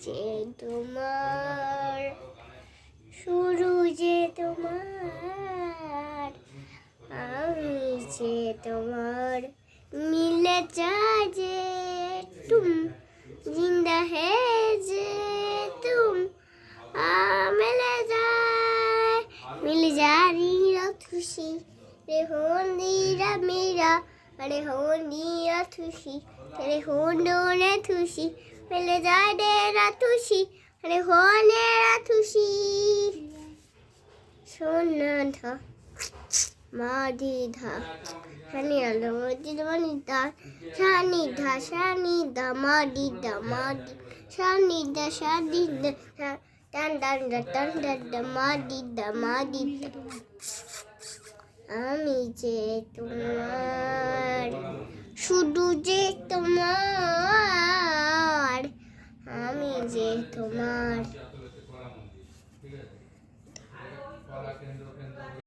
যে তোমার, শুরু যে তোমার, আমি যে তোমার, मिले जाए तुम, जिंदा है जे तुम, मिले जाए मिल जारी खुशी रे हो नीरा मेरा, अरे हो नीरा खुशी तेरे हो ने खुशी, मिले जाए डेरा खुशी, अरे हो नेरा खुशी। सोना था मादी धा shani alo madi madi da shani da madi shani da dan da madi da আমি যে তোমার, শুধু যে তোমার, আমি যে তোমার।